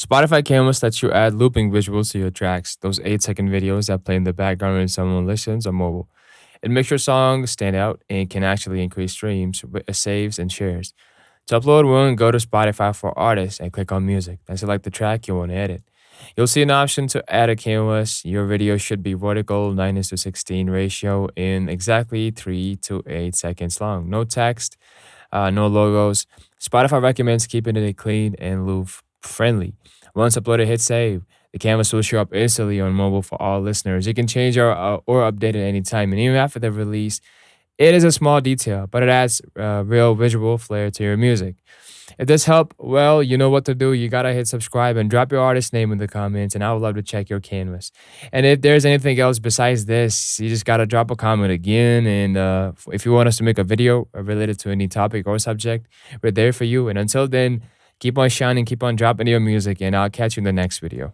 Spotify Canvas lets you add looping visuals to your tracks, those 8-second videos that play in the background when someone listens on mobile. It makes your song stand out and can actually increase streams, saves, and shares. To upload one, go to Spotify for Artists and click on Music. Then select the track you want to edit. You'll see an option to add a canvas. Your video should be vertical 9:16 ratio in exactly 3 to 8 seconds long. No text, no logos. Spotify recommends keeping it clean and loop friendly. Once uploaded, hit save. The canvas will show up instantly on mobile for all listeners. You can change or update it anytime. And even after the release, it is a small detail, but it adds real visual flair to your music. If this helped, well, you know what to do. You gotta hit subscribe and drop your artist name in the comments, and I would love to check your canvas. And if there's anything else besides this, you just gotta drop a comment again. And if you want us to make a video related to any topic or subject, we're there for you. And until then, keep on shining, keep on dropping your music, and I'll catch you in the next video.